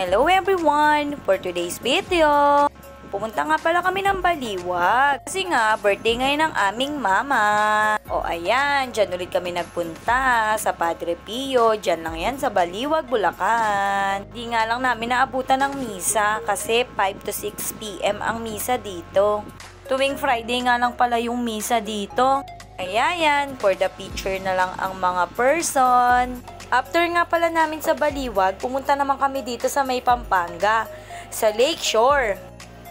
Hello everyone! For today's video, pumunta nga pala kami ng Baliwag. Kasi nga, birthday ngayon ng aming mama. O ayan, dyan ulit kami nagpunta sa Padre Pio. Dyan lang yan sa Baliwag, Bulacan. Di nga lang namin naabutan ng misa kasi 5 to 6 p.m. ang misa dito. Tuwing Friday nga lang pala yung misa dito. Ayan, for the picture na lang ang mga person. After nga pala namin sa Baliwag, pumunta naman kami dito sa may Pampanga, sa Lakeshore.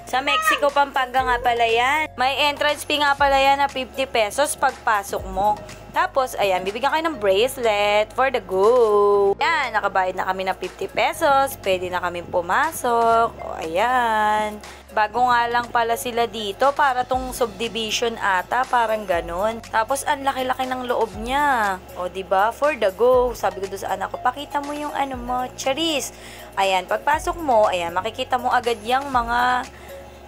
Sa Mexico, Pampanga nga pala yan. May entrance fee nga pala yan na 50 pesos pagpasok mo. Tapos, ayan, bibigyan kayo ng bracelet for the go. Ayan, nakabayad na kami ng 50 pesos. Pwede na kami pumasok. O, ayan. Bago nga lang pala sila dito, para tong subdivision ata, parang ganun. Tapos, ang laki-laki ng loob niya. O, diba? For the go. Sabi ko doon sa anak ko, pakita mo yung ano mo, charis. Ayan, pagpasok mo, ayan, makikita mo agad yung mga...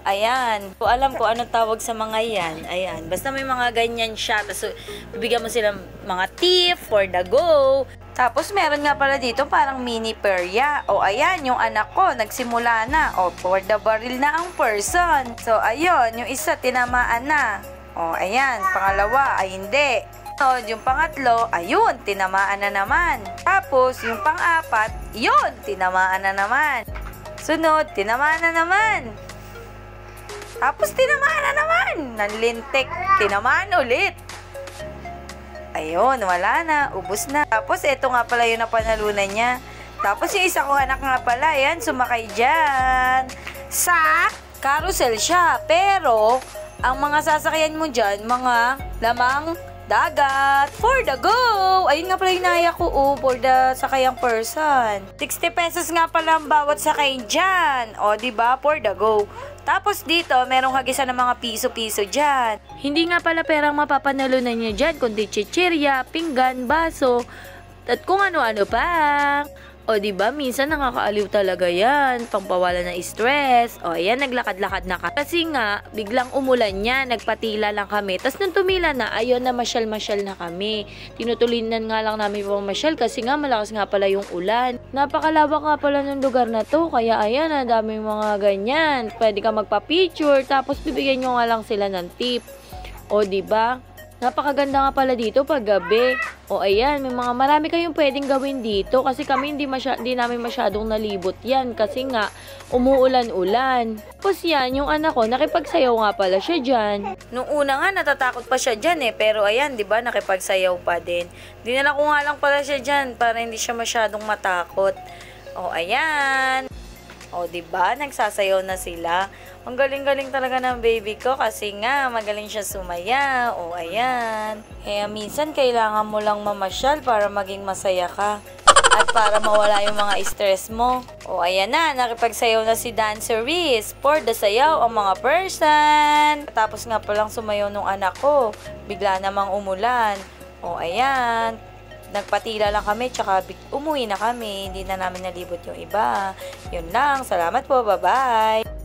Ayan, kung alam ko anong tawag sa mga yan, ayan, basta may mga ganyan siya, tapos bibigyan mo sila mga tip for the go. Tapos meron nga pala dito parang mini perya. O ayan, yung anak ko, nagsimula na. O, for the barrel na ang person. So, ayun, yung isa, tinamaan na. O, ayan, pangalawa, ay hindi. So, yung pangatlo, ayun, tinamaan na naman. Tapos, yung pang-apat, yun, tinamaan na naman. Sunod, tinamaan na naman. Tapos tinamaan na naman. Nanlintik. Tinamaan ulit. Ayun, wala na. Ubus na. Tapos ito nga pala yung napanalunan niya. Tapos yung isa kong anak nga pala, yan, sumakay dyan. Sa carousel siya. Pero, ang mga sasakyan mo dyan, mga lamang dagat. For the go! Ayun nga pala yung naya ko, for the sakayang person. 60 pesos nga pala ang bawat sakay dyan. O, diba? For the go. Tapos dito, merong hagisan ng mga piso-piso dyan. Hindi nga pala perang mapapanalunan niya dyan, kundi chichirya, pinggan, baso, at kung ano-ano pa. O diba, minsan nakakaaliw talaga yan, pangpawala ng stress. O ayan, naglakad-lakad na ka. Kasi nga, biglang umulan niya, nagpatila lang kami. Tapos nung tumila na, ayun na masyal-masyal na kami. Tinutulinan nga lang namin pang masyal kasi nga malakas nga pala yung ulan. Napakalawak nga pala ng lugar na to, kaya ayan, ang daming mga ganyan. Pwede ka magpa-picture, tapos bibigyan nyo nga lang sila ng tip. O diba? Napakaganda nga pala dito pag gabi. O ayan, may mga marami kayong pwedeng gawin dito kasi kami hindi namin masyadong nalibot yan kasi nga umuulan-ulan. Tapos yan, yung anak ko, nakipagsayaw nga pala siya dyan. Nung una nga, natatakot pa siya dyan pero ayan, diba, nakipagsayaw pa din. Dinala ko nga lang pala siya dyan para hindi siya masyadong matakot. O ayan. O, diba? Nagsasayaw na sila. Ang galing-galing talaga ng baby ko kasi nga magaling siya sumaya. O, ayan. Kaya minsan kailangan mo lang mamasyal para maging masaya ka. At para mawala yung mga stress mo. O, ayan na. Nakipagsayaw na si Danceries. For the sayaw ang mga person. Tapos nga palang sumayaw nung anak ko. Bigla namang umulan. O, ayan. Nagpatila lang kami, tsaka umuwi na kami. Hindi na namin nalibot yung iba. Yun lang. Salamat po. Bye-bye.